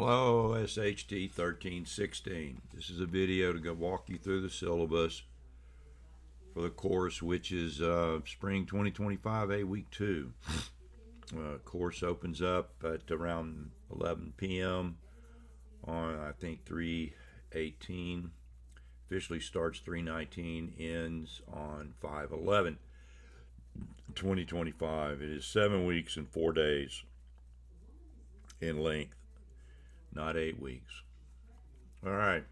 Hello, OSHT1316. This is a video to go walk you through the syllabus for the course, which is Spring 2025A Week 2. Course opens up at around 11 p.m. on, I think, 3/18. Officially starts 3/19, ends on 5/11, 2025. It is 7 weeks and 4 days in length, not 8 weeks. All right.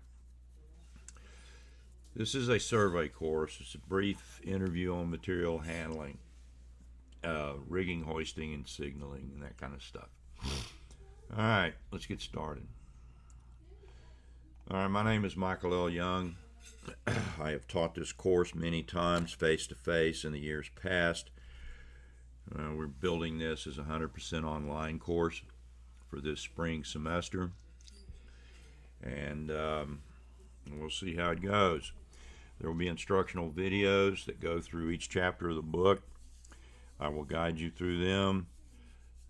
This is a survey course. It's a brief interview on material handling, rigging, hoisting, and signaling, and that kind of stuff. All right, let's get started. All right, my name is Michael L. Young. I have taught this course many times face-to-face in the years past. We're building this as a 100% online course for this spring semester, and we'll see how it goes. There will be instructional videos that go through each chapter of the book. I will guide you through them.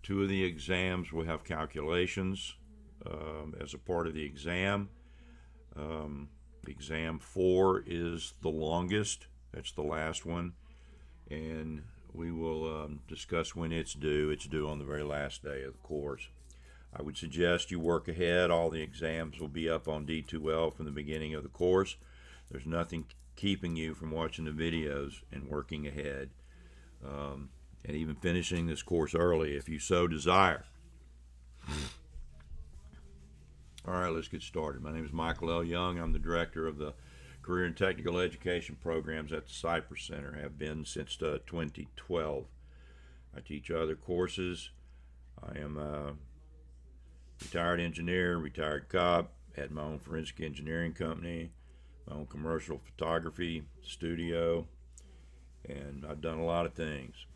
2 of the exams will have calculations as a part of the exam. Exam 4 is the longest. That's the last one, and we will discuss when it's due. It's due on the very last day of the course. I would suggest you work ahead. All the exams will be up on D2L from the beginning of the course. There's nothing keeping you from watching the videos and working ahead, and even finishing this course early if you so desire. All right, let's get started. My name is Michael L. Young. I'm the director of the Career and Technical Education programs at the Cypress Center. Have been since 2012. I teach other courses. I am a retired engineer, retired cop, had my own forensic engineering company, my own commercial photography studio, and I've done a lot of things.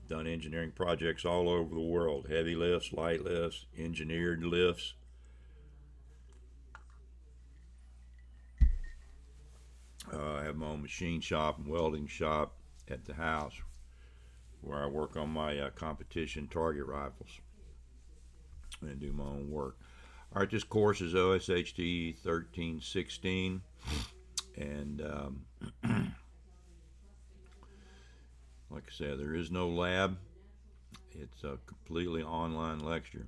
Done engineering projects all over the world, heavy lifts, light lifts, engineered lifts. I have my own machine shop and welding shop at the house where I work on my competition target rifles and do my own work. All right, this course is OSHT 1316, and like I said, there is no lab. It's a completely online lecture.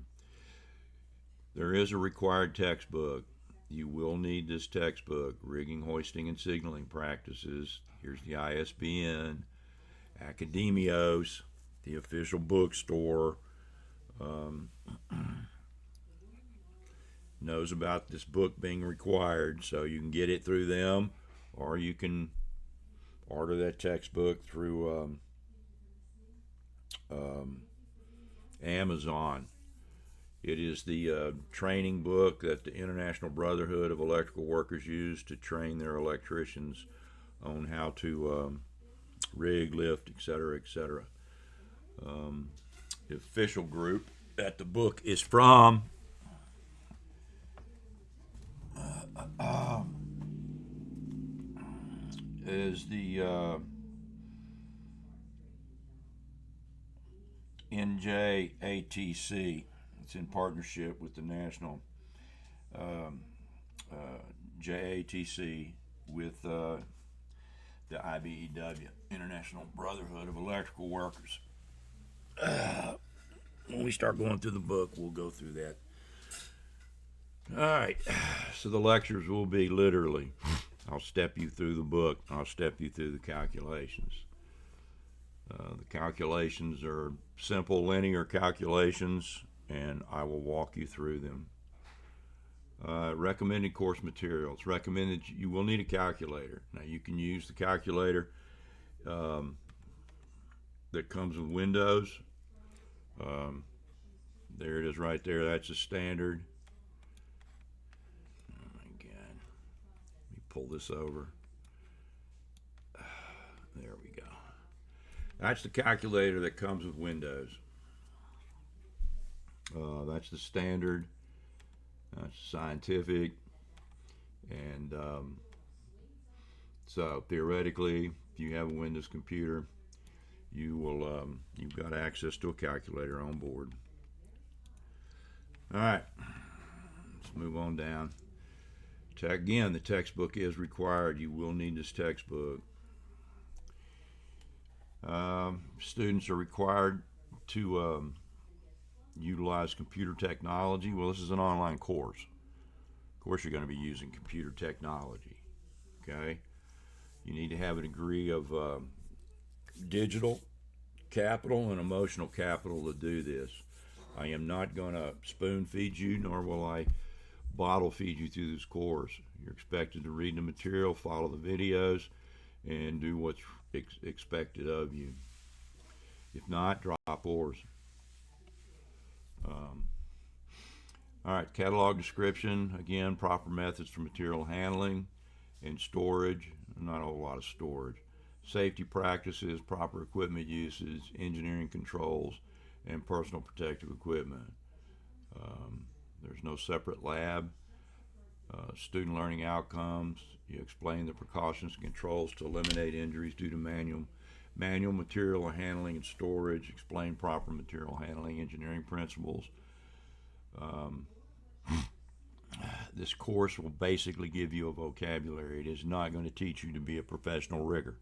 There is a required textbook. You will need this textbook, Rigging, Hoisting, and Signaling Practices. Here's the ISBN. Academios, the official bookstore, knows about this book being required, so you can get it through them, or you can order that textbook through Amazon. It is the training book that the International Brotherhood of Electrical Workers use to train their electricians on how to rig, lift, etc., etc. The official group that the book is from is the NJATC. It's in partnership with the National JATC with the IBEW, International Brotherhood of Electrical Workers. When we start going through the book, we'll go through that. All right, so the lectures will be literally, I'll step you through the book, I'll step you through the calculations. The calculations are simple linear calculations, and I will walk you through them. Recommended course materials. Recommended, you will need a calculator. Now you can use the calculator that comes with Windows. There it is right there. That's a standard. Oh my God. Let me pull this over. There we go. That's the calculator that comes with Windows. That's the standard. That's scientific. And so theoretically, if you have a Windows computer, you've got access to a calculator on board. All right, move on down. Again, the textbook is required. You will need this textbook. Students are required to utilize computer technology. Well, this is an online course. Of course, you're going to be using computer technology. Okay? You need to have a degree of digital capital and emotional capital to do this. I am not going to spoon feed you, nor will I bottle feed you through this course. You're expected to read the material, follow the videos, and do what's expected of you. If not, drop oars. All right, catalog description. Again, proper methods for material handling and storage. Not a whole lot of storage. Safety practices, proper equipment uses, engineering controls, and personal protective equipment. There's no separate lab. Student learning outcomes. You explain the precautions and controls to eliminate injuries due to manual material handling and storage. Explain proper material handling, engineering principles. This course will basically give you a vocabulary. It is not going to teach you to be a professional rigger.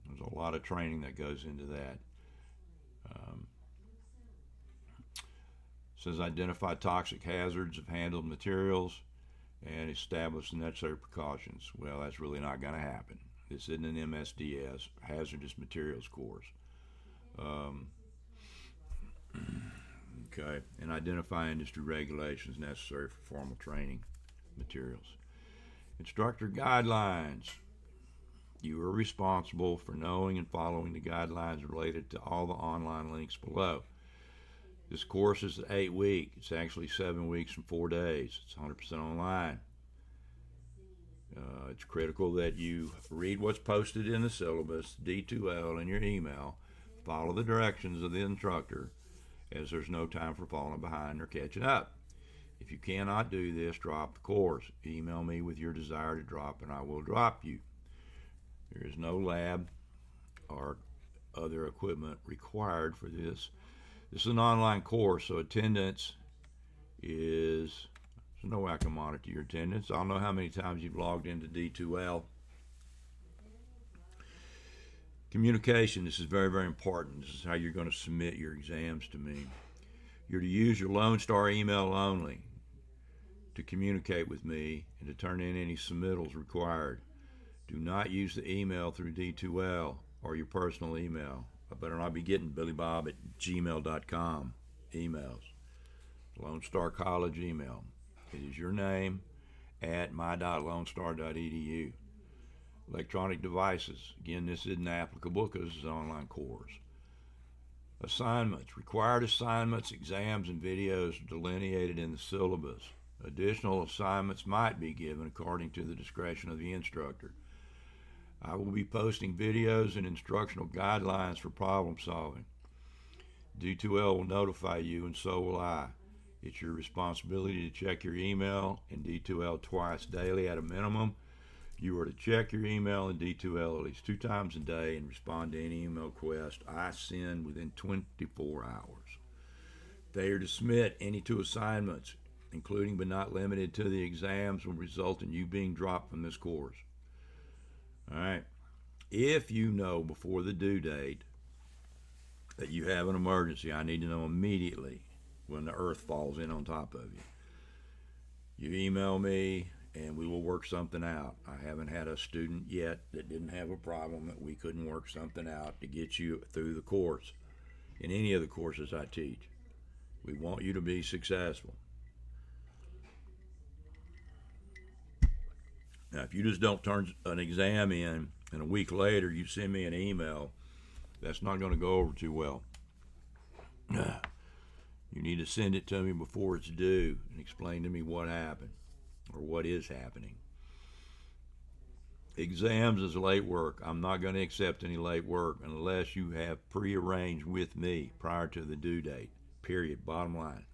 There's a lot of training that goes into that. Says identify toxic hazards of handled materials and establish the necessary precautions. Well, that's really not going to happen. This isn't an MSDS, hazardous materials course. Okay, and identify industry regulations necessary for formal training materials. Instructor guidelines. You are responsible for knowing and following the guidelines related to all the online links below. This course is 8 weeks. It's actually 7 weeks and 4 days. It's 100% online. It's critical that you read what's posted in the syllabus, D2L, in your email, follow the directions of the instructor, as there's no time for falling behind or catching up. If you cannot do this, drop the course. Email me with your desire to drop, and I will drop you. There is no lab or other equipment required for this. This is an online course, so attendance is, there's no way I can monitor your attendance. I'll know how many times you've logged into D2L. Communication, this is very, very important. This is how you're going to submit your exams to me. You're to use your Lone Star email only to communicate with me and to turn in any submittals required. Do not use the email through D2L or your personal email. I better not be getting billybob@gmail.com emails. Lone Star College email. It is your name at my.lonestar.edu. Electronic devices. Again, this isn't applicable because it's an online course. Assignments. Required assignments, exams, and videos are delineated in the syllabus. Additional assignments might be given according to the discretion of the instructor. I will be posting videos and instructional guidelines for problem solving. D2L will notify you, and so will I. It's your responsibility to check your email in D2L twice daily at a minimum. You are to check your email in D2L at least 2 times a day and respond to any email request I send within 24 hours. Failure to submit any 2 assignments, including but not limited to the exams, will result in you being dropped from this course. All right. If you know before the due date that you have an emergency, I need to know immediately when the earth falls in on top of you. You email me and we will work something out. I haven't had a student yet that didn't have a problem that we couldn't work something out to get you through the course in any of the courses I teach. We want you to be successful. Now, if you just don't turn an exam in and a week later you send me an email, that's not going to go over too well. You need to send it to me before it's due and explain to me what happened or what is happening. Exams is late work. I'm not going to accept any late work unless you have prearranged with me prior to the due date. Period. Bottom line.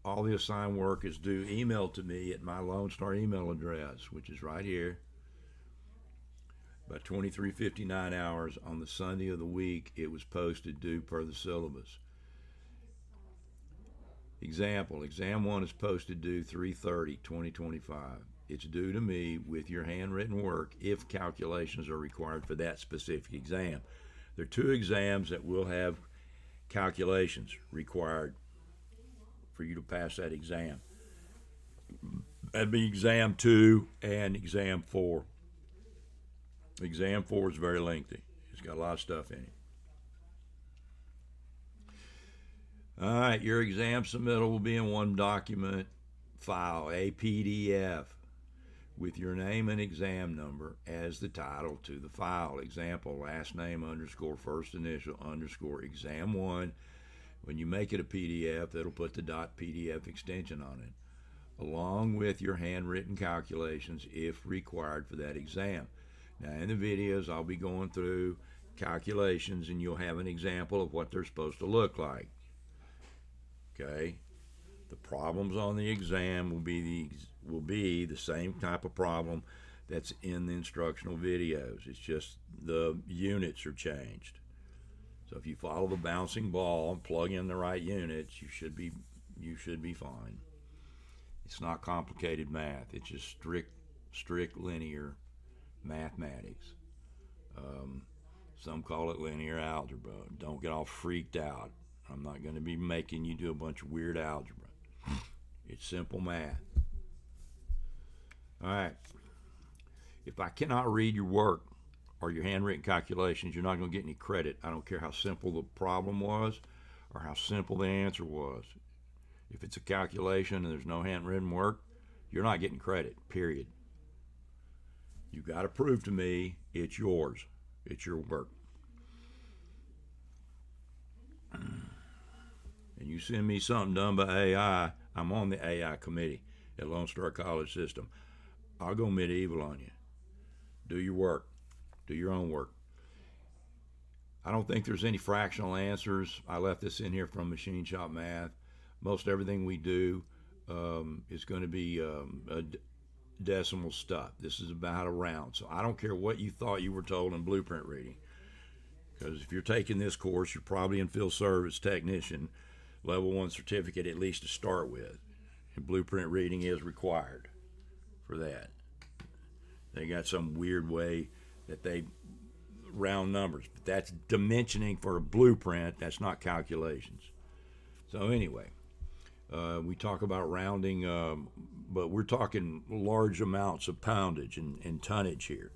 All the assigned work is due emailed to me at my Lone Star email address, which is right here, by 23:59 hours on the Sunday of the week it was posted due per the syllabus. Example, exam 1 is posted due 3/30/2025. It's due to me with your handwritten work if calculations are required for that specific exam. There are 2 exams that will have calculations required for you to pass that exam. That'd be exam 2 and exam 4. Exam 4 is very lengthy. It's got a lot of stuff in it. All right, your exam submittal will be in one document file, a PDF, with your name and exam number as the title to the file. Example, last name _ first initial _ exam 1. When you make it a PDF, it'll put the .pdf extension on it, along with your handwritten calculations if required for that exam. Now, in the videos, I'll be going through calculations, and you'll have an example of what they're supposed to look like. Okay, the problems on the exam will be the same type of problem that's in the instructional videos. It's just the units are changed. So if you follow the bouncing ball and plug in the right units, you should be fine. It's not complicated math. It's just strict linear mathematics. Some call it linear algebra. Don't get all freaked out. I'm not going to be making you do a bunch of weird algebra. It's simple math. All right. If I cannot read your work or your handwritten calculations, you're not going to get any credit. I don't care how simple the problem was or how simple the answer was. If it's a calculation and there's no handwritten work, you're not getting credit, period. You've got to prove to me it's yours. It's your work. And you send me something done by AI, I'm on the AI committee at Lone Star College System. I'll go medieval on you. Do your work. Do your own work. I don't think there's any fractional answers. I left this in here from Machine Shop Math. Most everything we do is going to be decimal stuff. This is about a round. So I don't care what you thought you were told in blueprint reading. Because if you're taking this course, you're probably in field service technician, level 1 certificate at least to start with. And blueprint reading is required for that. They got some weird way that they round numbers, but that's dimensioning for a blueprint. That's not calculations. So anyway, we talk about rounding, but we're talking large amounts of poundage and tonnage here.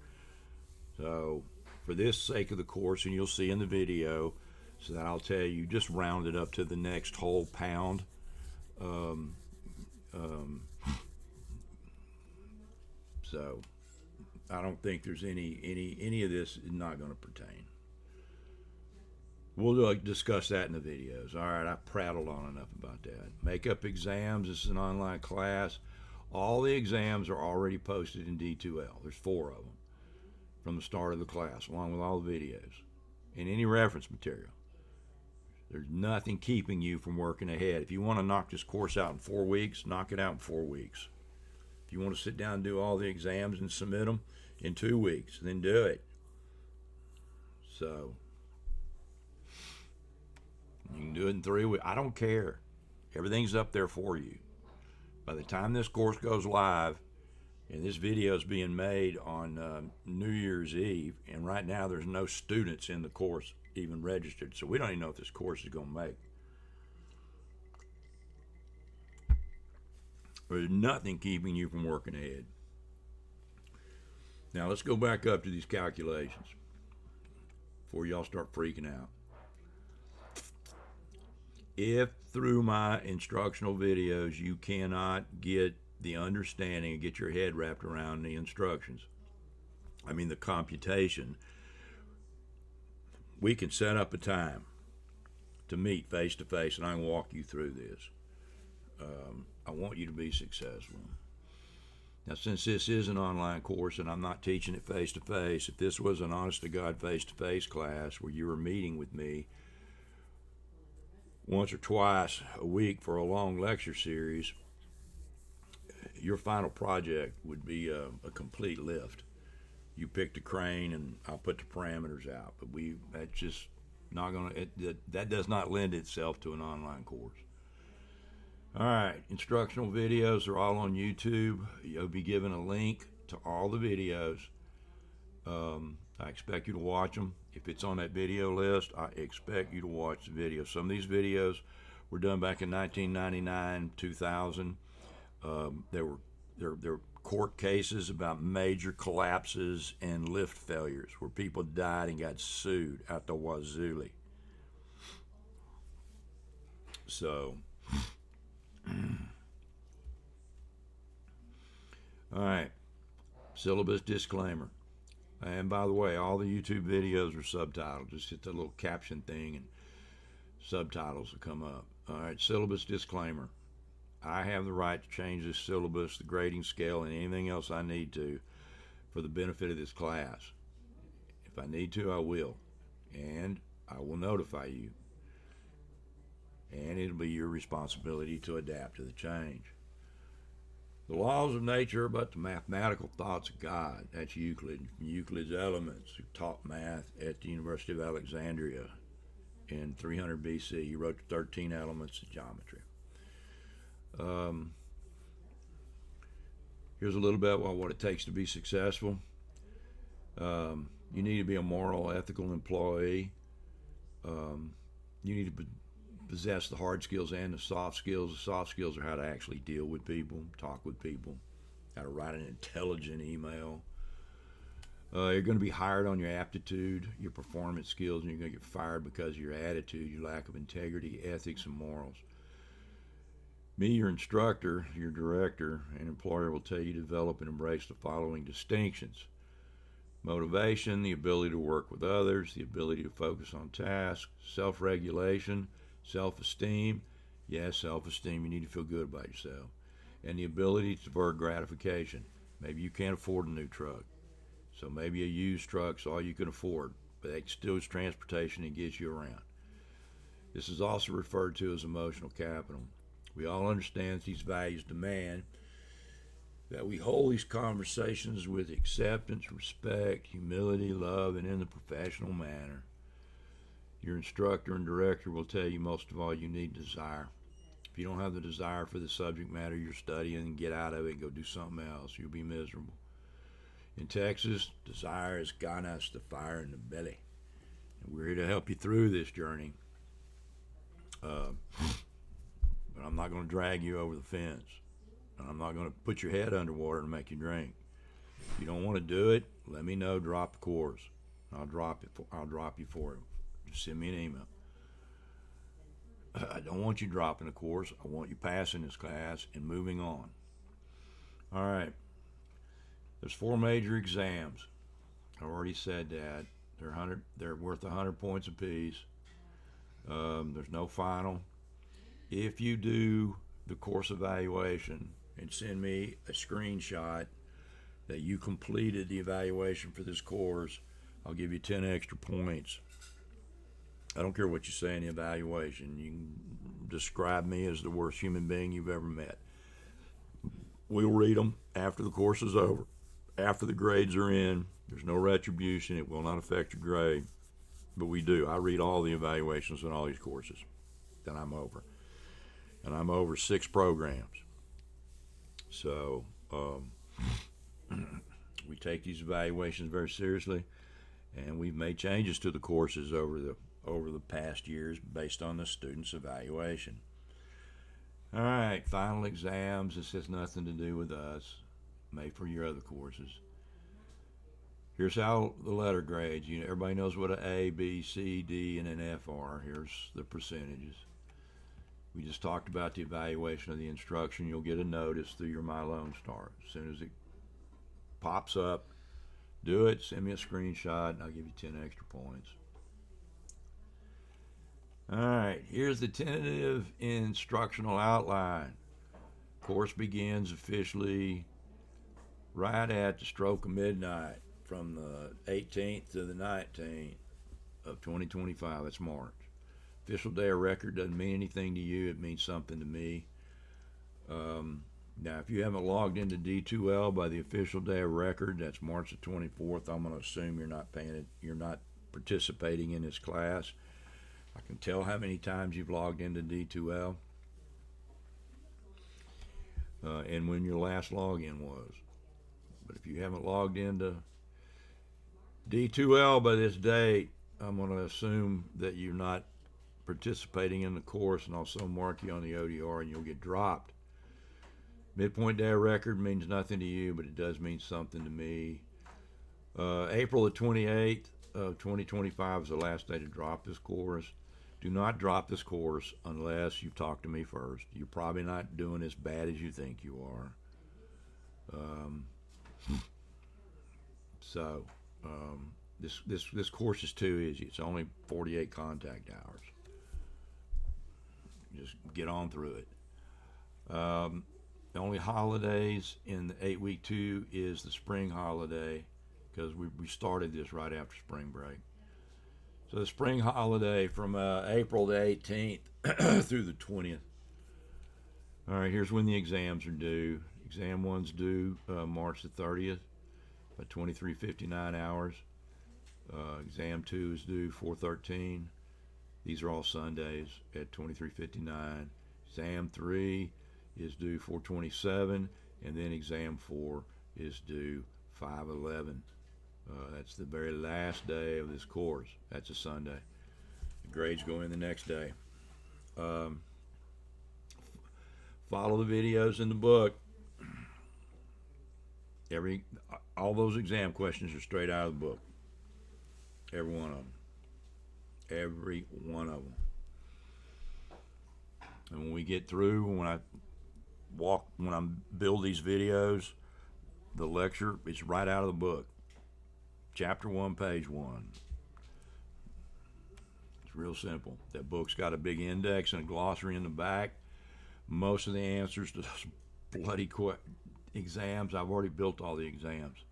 So for this sake of the course, and you'll see in the video, so that I'll tell you, just round it up to the next whole pound. So I don't think there's any of this is not going to pertain. We'll discuss that in the videos. All right, I prattled on enough about that. Makeup exams, this is an online class. All the exams are already posted in D2L. There's 4 of them from the start of the class, along with all the videos and any reference material. There's nothing keeping you from working ahead. If you want to knock this course out in 4 weeks, knock it out in 4 weeks. If you want to sit down and do all the exams and submit them in 2 weeks, then do it. So you can do it in 3 weeks. I don't care. Everything's up there for you. By the time this course goes live, and this video is being made on New Year's Eve, and right now there's no students in the course even registered, so we don't even know if this course is going to make. There's nothing keeping you from working ahead. Now let's go back up to these calculations before y'all start freaking out. If through my instructional videos you cannot get the understanding and get your head wrapped around the instructions, I mean the computation, we can set up a time to meet face to face and I can walk you through this. I want you to be successful. Now, since this is an online course and I'm not teaching it face to face, if this was an honest to God face to face class where you were meeting with me once or twice a week for a long lecture series, your final project would be a complete lift. You pick the crane and I'll put the parameters out, but that's just not going to, that does not lend itself to an online course. All right, instructional videos are all on YouTube. You'll be given a link to all the videos. I expect you to watch them. If it's on that video list, I expect you to watch the video. Some of these videos were done back in 1999, 2000. They're court cases about major collapses and lift failures where people died and got sued out the wazoo. So, all right, syllabus disclaimer. And by the way, all the YouTube videos are subtitled. Just hit the little caption thing and subtitles will come up. All right, syllabus disclaimer. I have the right to change this syllabus, the grading scale, and anything else I need to for the benefit of this class. If I need to, I will. And I will notify you. And it'll be your responsibility to adapt to the change. The laws of nature are but the mathematical thoughts of God. That's Euclid, from Euclid's Elements, who taught math at the University of Alexandria in 300 BC. He wrote the 13 Elements of Geometry. Here's a little bit about what it takes to be successful. You need to be a moral, ethical employee. You need to possess the hard skills and the soft skills. The soft skills are how to actually deal with people, talk with people, how to write an intelligent email. You're going to be hired on your aptitude, your performance skills, and you're going to get fired because of your attitude, your lack of integrity, ethics, and morals. Me, your instructor, your director, and employer will tell you to develop and embrace the following distinctions: motivation, the ability to work with others, the ability to focus on tasks, self-regulation, self-esteem. Yes, self-esteem. You need to feel good about yourself. And the ability to defer gratification. Maybe you can't afford a new truck, so maybe a used truck's all you can afford, but that still is transportation and gets you around. This is also referred to as emotional capital. We all understand these values demand that we hold these conversations with acceptance, respect, humility, love, and in the professional manner. Your instructor and director will tell you most of all you need desire. If you don't have the desire for the subject matter you're studying, get out of it and go do something else. You'll be miserable. In Texas, desire is ganas, the fire in the belly. And we're here to help you through this journey. But I'm not going to drag you over the fence. And I'm not going to put your head underwater and make you drink. If you don't want to do it, let me know. Drop the course. I'll drop you for it. Just send me an email. I don't want you dropping the course. I want you passing this class and moving on. All right. There's 4 major exams. I already said that. They're worth 100 points apiece. There's no final. If you do the course evaluation and send me a screenshot that you completed the evaluation for this course, I'll give you 10 extra points. I don't care what you say in the evaluation. You can describe me as the worst human being you've ever met. We'll read them after the course is over. After the grades are in, there's no retribution. It will not affect your grade. But we do. I read all the evaluations in all these courses that I'm over. And I'm over 6 programs. So we take these evaluations very seriously, and we've made changes to the courses over the past years based on the students' evaluation. All right, final exams. This has nothing to do with us. Made for your other courses. Here's how the letter grades. Everybody knows what an A, B, C, D, and an F are. Here's the percentages. We just talked about the evaluation of the instruction. You'll get a notice through your My Lone Star. As soon as it pops up, do it. Send me a screenshot, and I'll give you 10 extra points. All right, here's the tentative instructional outline. Course begins officially right at the stroke of midnight from the 18th to the 19th of 2025. That's March. Official day of record doesn't mean anything to you. It means something to me. Now, if you haven't logged into D2L by the official day of record, that's March the 24th, I'm going to assume you're not participating in this class. I can tell how many times you've logged into D2L. and when your last login was. But if you haven't logged into D2L by this date, I'm going to assume that you're not participating in the course, and also mark you on the ODR, and you'll get dropped. Midpoint day record means nothing to you, but it does mean something to me. April the 28th of 2025 is the last day to drop this course. Do not drop this course unless you've talked to me first. You're probably not doing as bad as you think you are. This course is too easy. It's only 48 contact hours. Just get on through it. The only holidays in the 8-week 2 is the spring holiday, because we started this right after spring break. So the spring holiday from April the 18th through the 20th. All right, here's when the exams are due. Exam 1's due March the 30th by 23:59 hours. Exam 2 is due 4/13. These are all Sundays at 23:59. Exam 3 is due 4/27, and then exam 4 is due 5/11. That's the very last day of this course. That's a Sunday. The grades go in the next day. Follow the videos in the book. All those exam questions are straight out of the book. Every one of them. Every one of them. And when we get through, when I build these videos, the lecture is right out of the book. Chapter 1, page 1. It's real simple. That book's got a big index and a glossary in the back. Most of the answers to those bloody exams, I've already built all the exams.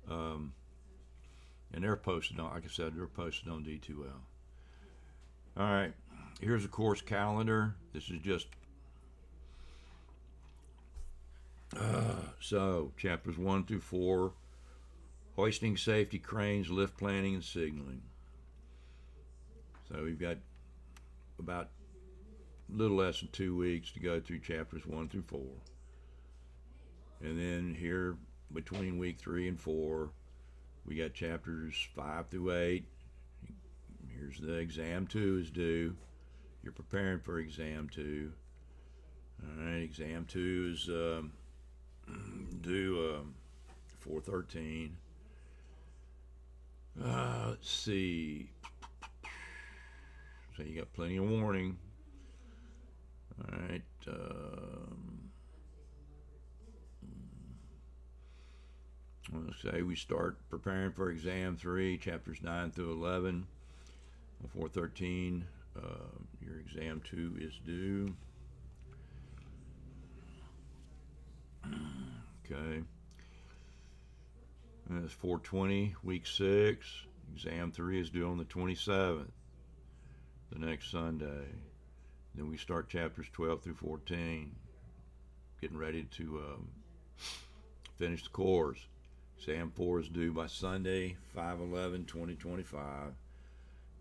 And they're posted on, like I said, they're posted on D2L. All right, here's a course calendar. This is just, so chapters 1 through 4, hoisting, safety, cranes, lift planning, and signaling. So we've got about a little less than 2 weeks to go through chapters 1 through 4. And then here, between week 3 and 4, we got chapters 5 through 8. Here's the exam 2 is due. You're preparing for exam 2. All right, exam 2 is due 4/13. Let's see. So you got plenty of warning. All right. Let's say we start preparing for exam 3, chapters 9 through 11. On 4/13, your exam 2 is due. Okay. And it's 4/20, week 6. Exam 3 is due on the 27th, the next Sunday. Then we start chapters 12 through 14, getting ready to finish the course. Exam 4 is due by Sunday, 5/11/2025.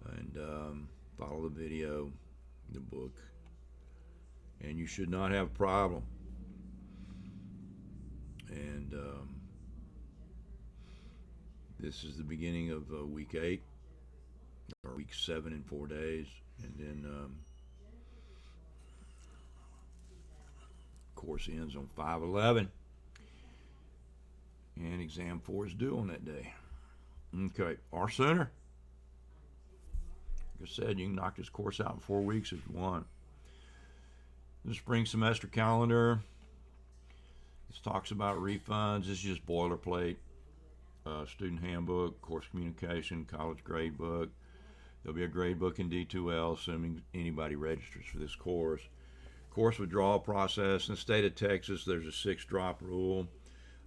And follow the video, the book, and you should not have a problem. And this is the beginning of week 8, or week 7 in 4 days, and then course ends on 5/11, and exam 4 is due on that day. Okay, our center. Like I said, you can knock this course out in 4 weeks if you want. The spring semester calendar. This talks about refunds. This is just boilerplate. Student handbook, course communication, college grade book. There'll be a grade book in D2L, assuming anybody registers for this course. Course withdrawal process. In the state of Texas, there's a 6-drop rule.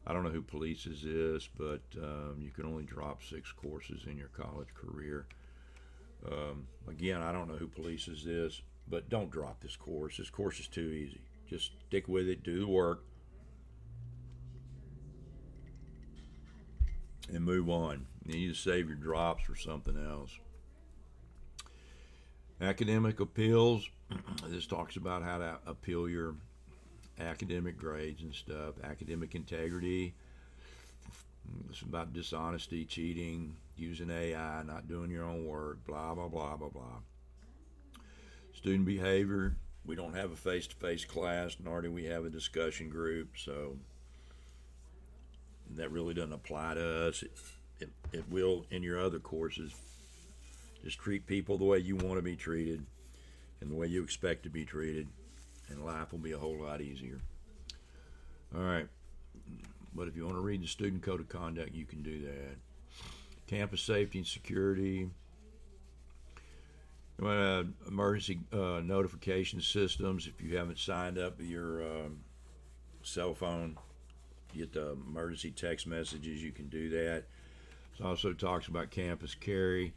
I don't know who polices this, but you can only drop 6 courses in your college career. Again, I don't know who polices this, but don't drop this course. This course is too easy. Just stick with it, do the work, and move on. You need to save your drops for something else. Academic appeals. This talks about how to appeal your academic grades and stuff, academic integrity. It's about dishonesty, cheating, using AI, not doing your own work, blah, blah, blah, blah, blah. Student behavior, we don't have a face-to-face class, nor do we have a discussion group, so that really doesn't apply to us. It will in your other courses. Just treat people the way you want to be treated and the way you expect to be treated, and life will be a whole lot easier. All right. But if you want to read the student code of conduct, you can do that. Campus safety and security. Emergency notification systems. If you haven't signed up with your cell phone, get the emergency text messages, you can do that. It also talks about campus carry.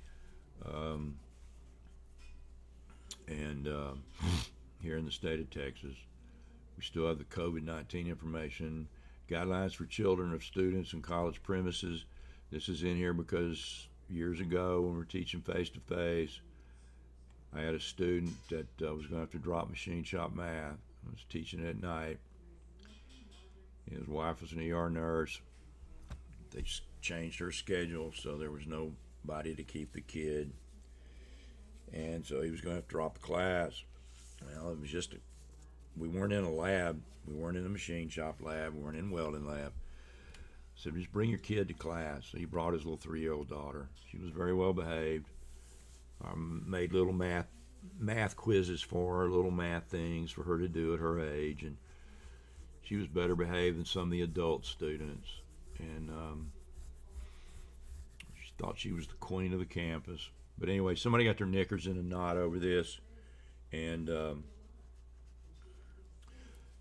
Here in the state of Texas, we still have the COVID-19 information. Guidelines for children of students in college premises. This is in here because years ago when we were teaching face-to-face, I had a student that was going to have to drop machine shop math. I was teaching at night. His wife was an ER nurse. They changed her schedule, so there was nobody to keep the kid. And so he was going to have to drop the class. Well, it was just we weren't in a lab. We weren't in a machine shop lab. We weren't in welding lab. So just bring your kid to class. So he brought his little 3-year-old daughter. She was very well behaved. Made little math quizzes for her, little math things for her to do at her age, and she was better behaved than some of the adult students. And she thought she was the queen of the campus. But anyway, somebody got their knickers in a knot over this, and so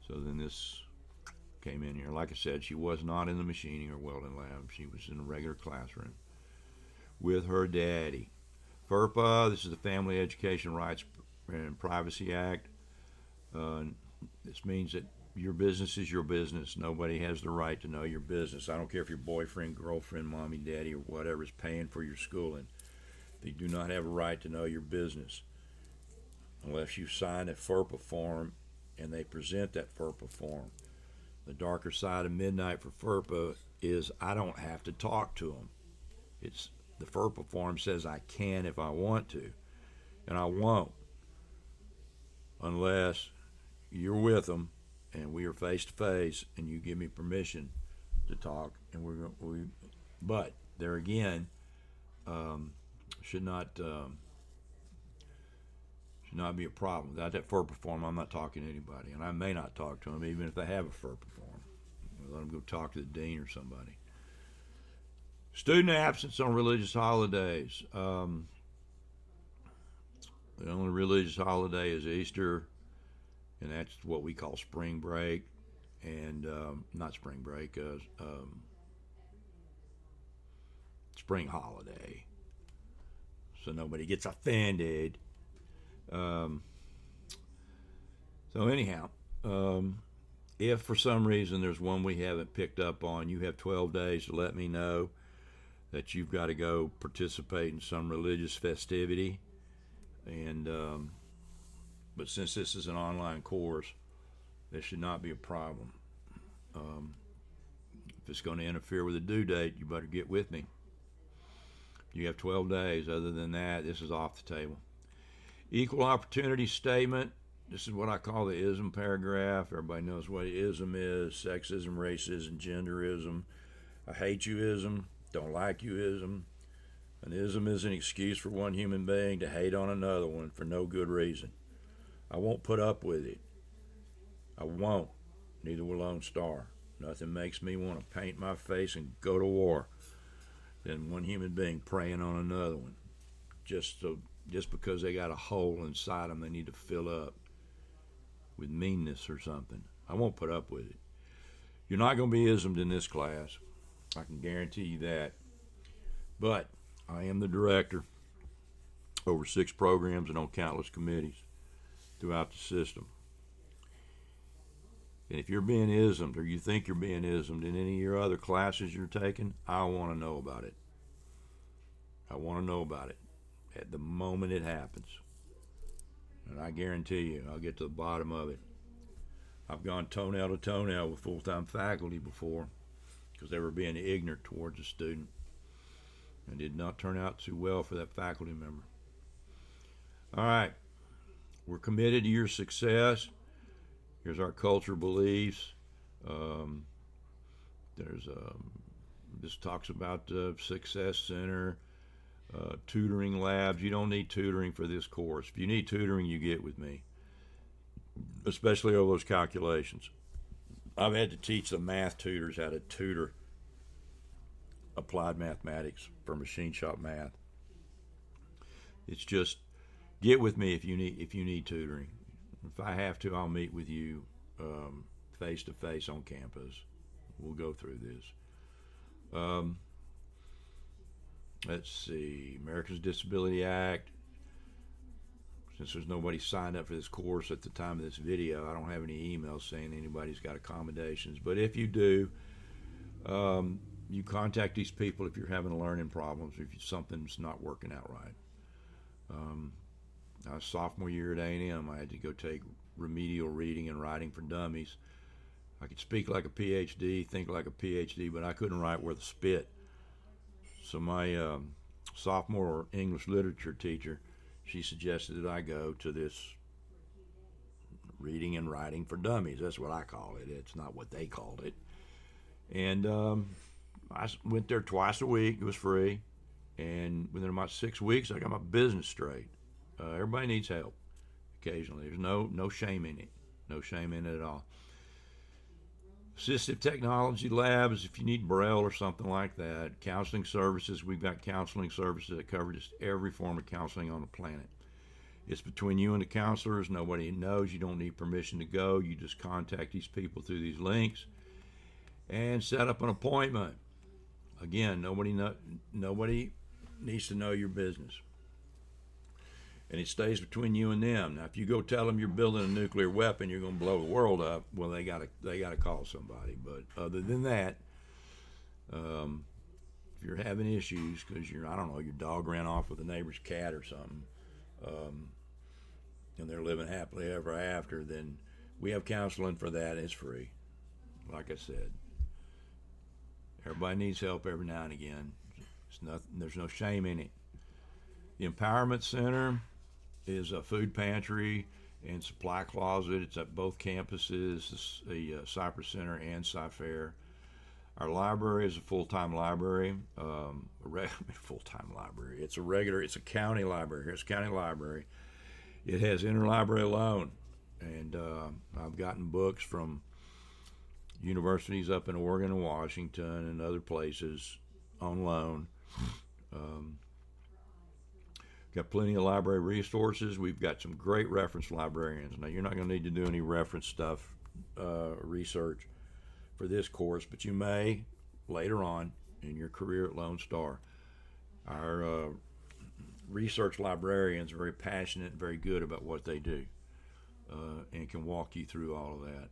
then this came in here. Like I said, she was not in the machining or welding lab. She was in a regular classroom with her daddy. FERPA, this is the Family Education Rights and Privacy Act. This means that your business is your business. Nobody has the right to know your business. I don't care if your boyfriend, girlfriend, mommy, daddy, or whatever is paying for your schooling. They do not have a right to know your business unless you sign a FERPA form and they present that FERPA form. The darker side of midnight for FERPA is I don't have to talk to them. The FERPA form says I can if I want to, and I won't unless you're with them and we are face to face and you give me permission to talk. And but there again, should not be a problem. Without that FERPA form, I'm not talking to anybody, and I may not talk to them even if they have a FERPA form. I'll let them go talk to the dean or somebody. Student absence on religious holidays. The only religious holiday is Easter, and that's what we call spring break, and not spring break, spring holiday. So nobody gets offended. So anyhow, if for some reason there's one we haven't picked up on, you have 12 days to let me know that you've got to go participate in some religious festivity. And but since this is an online course, this should not be a problem. If it's going to interfere with the due date, you better get with me. You have 12 days. Other than that, this is off the table. Equal opportunity statement. This is what I call the ism paragraph. Everybody knows what ism is: sexism, racism, genderism. I hate you ism. Don't like you ism. An ism is an excuse for one human being to hate on another one for no good reason. I won't put up with it. I won't. Neither will Lone Star. Nothing makes me want to paint my face and go to war than one human being preying on another one. Just because they got a hole inside them they need to fill up with meanness or something. I won't put up with it. You're not going to be ismed in this class. I can guarantee you that. But I am the director over 6 programs and on countless committees throughout the system. And if you're being ismed or you think you're being ismed in any of your other classes you're taking, I want to know about it. I want to know about it at the moment it happens. And I guarantee you, I'll get to the bottom of it. I've gone toenail to toenail with full-time faculty before because they were being ignorant towards a student, and did not turn out too well for that faculty member. All right, we're committed to your success. Here's our culture beliefs. There's this talks about the Success Center, tutoring labs. You don't need tutoring for this course. If you need tutoring, you get with me, especially over those calculations. I've had to teach the math tutors how to tutor applied mathematics for machine shop math. It's just get with me if you need tutoring. If I have to, I'll meet with you face to face on campus. We'll go through this. Let's see, Americans Disability Act. Since there's nobody signed up for this course at the time of this video, I don't have any emails saying anybody's got accommodations. But if you do, you contact these people if you're having learning problems, if something's not working out right. I was sophomore year at A&M. I had to go take remedial reading and writing for dummies. I could speak like a PhD, think like a PhD, but I couldn't write worth a spit. So my sophomore English literature teacher, she suggested that I go to this reading and writing for dummies. That's what I call it. It's not what they called it. And I went there twice a week. It was free. And within about 6 weeks, I got my business straight. Everybody needs help occasionally. There's no shame in it. No shame in it at all. Assistive technology labs, if you need Braille or something like that. Counseling services, we've got counseling services that cover just every form of counseling on the planet. It's between you and the counselors. Nobody knows. You don't need permission to go. You just contact these people through these links and set up an appointment. Again, nobody needs to know your business. And it stays between you and them. Now, if you go tell them you're building a nuclear weapon, you're going to blow the world up, well, they got to call somebody. But other than that, if you're having issues because your dog ran off with a neighbor's cat or something, and they're living happily ever after, then we have counseling for that, and it's free. Like I said, everybody needs help every now and again. There's no shame in it. The Empowerment Center is a food pantry and supply closet. It's at both campuses, the Cypress Center and Cy-Fair. Our library is a full-time library. Full-time library. It's a county library. It's a county library. It has interlibrary loan, and I've gotten books from universities up in Oregon and Washington and other places on loan. Got plenty of library resources. We've got some great reference librarians. Now, you're not going to need to do any reference stuff, research for this course, but you may later on in your career at Lone Star. Our research librarians are very passionate and very good about what they do, and can walk you through all of that.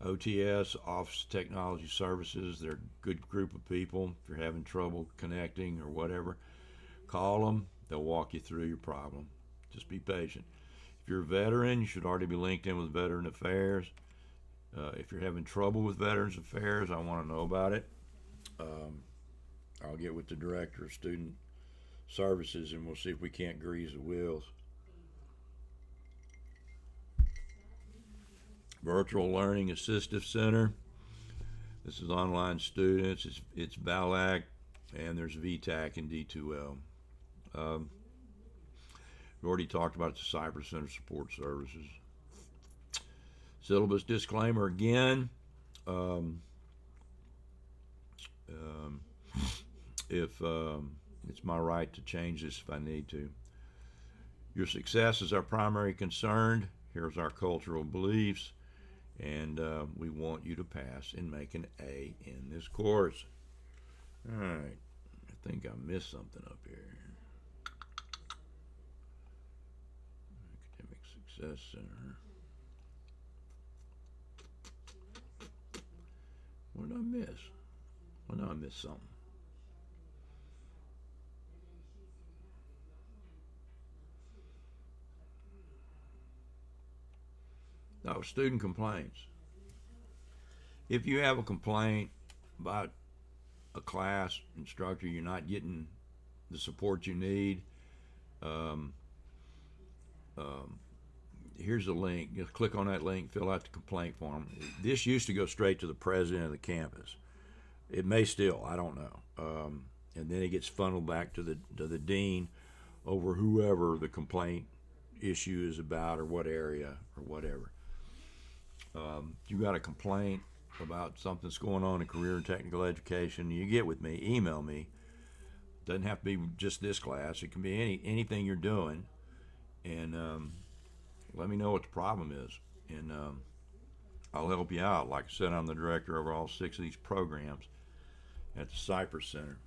OTS, Office Technology Services, they're a good group of people. If you're having trouble connecting or whatever, call them. They'll walk you through your problem. Just be patient. If you're a veteran, you should already be linked in with Veteran Affairs. If you're having trouble with Veterans Affairs, I want to know about it. I'll get with the Director of Student Services and we'll see if we can't grease the wheels. Virtual Learning Assistive Center. This is online students. It's VALAC, and there's VTAC and D2L. We've already talked about the Cypress Center Support Services. Syllabus disclaimer again. If it's my right to change this if I need to. Your success is our primary concern. Here's our cultural beliefs, and we want you to pass and make an A in this course. All right, I think I missed something up here. Academic Success Center. What did I miss? Well, no, I missed something. Oh, student complaints. If you have a complaint about a class instructor, you're not getting the support you need, um, here's a link. Just click on that link, fill out the complaint form. This used to go straight to the president of the campus. It may still, I don't know. And then it gets funneled back to the dean over whoever the complaint issue is about, or what area, or whatever. If you got a complaint about something that's going on in career and technical education, you get with me, email me. Doesn't have to be just this class. It can be anything you're doing, and let me know what the problem is, and I'll help you out. Like I said, I'm the director over all 6 of these programs at the Cypress Center.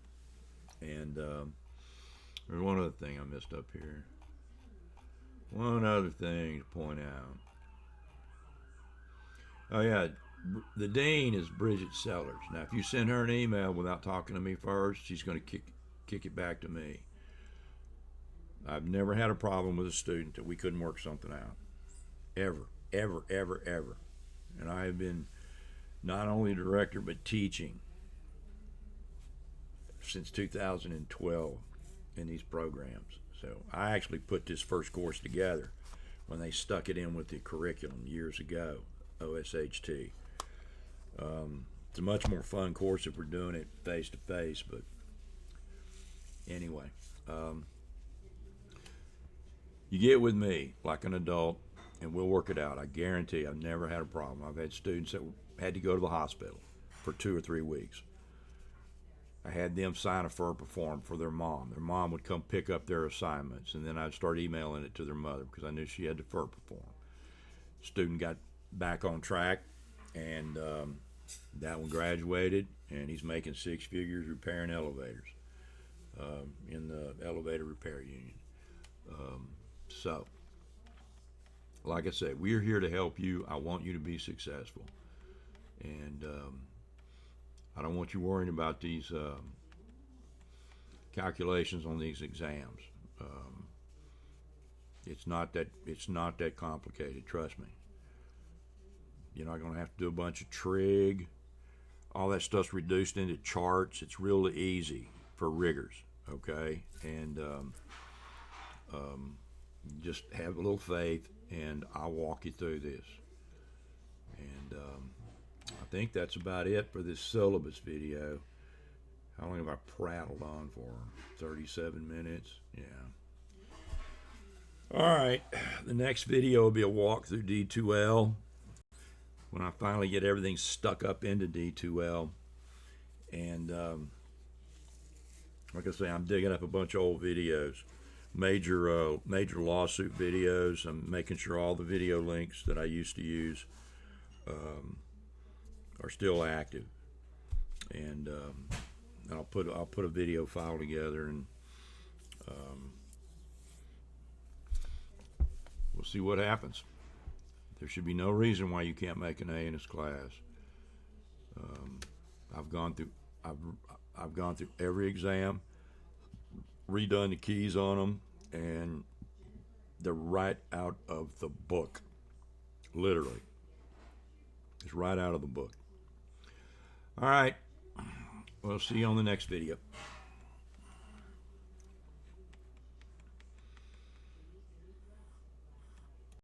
And there's one other thing I missed up here. One other thing to point out. Oh yeah, the dean is Bridget Sellers. Now, if you send her an email without talking to me first, she's going to kick it back to me. I've never had a problem with a student that we couldn't work something out. Ever, ever, ever, ever. And I have been not only director but teaching since 2012 in these programs. So I actually put this first course together when they stuck it in with the curriculum years ago, OSHT. It's a much more fun course if we're doing it face to face, but anyway, you get with me like an adult and we'll work it out. I guarantee I've never had a problem. I've had students that had to go to the hospital for 2 or 3 weeks. I had them sign a FERPA form for their mom. Their mom would come pick up their assignments, and then I'd start emailing it to their mother because I knew she had the FERPA form. Student got back on track, and that one graduated, and he's making 6 figures repairing elevators in the elevator repair union. So, like I said, we're here to help you. I want you to be successful, and I don't want you worrying about these calculations on these exams. It's not that complicated. Trust me. You're not going to have to do a bunch of trig. All that stuff's reduced into charts. It's really easy for riggers. Okay, and just have a little faith, and I'll walk you through this. And I think that's about it for this syllabus video. How long have I prattled on for? 37 minutes? Yeah. Alright, the next video will be a walk through D2L when I finally get everything stuck up into D2L. And like I say, I'm digging up a bunch of old videos. Major lawsuit videos. I'm making sure all the video links that I used to use are still active, and I'll put a video file together, and we'll see what happens. There should be no reason why you can't make an A in this class. I've gone through every exam, redone the keys on them, and they're right out of the book. Literally, it's right out of the book. All right, we'll see you on the next video.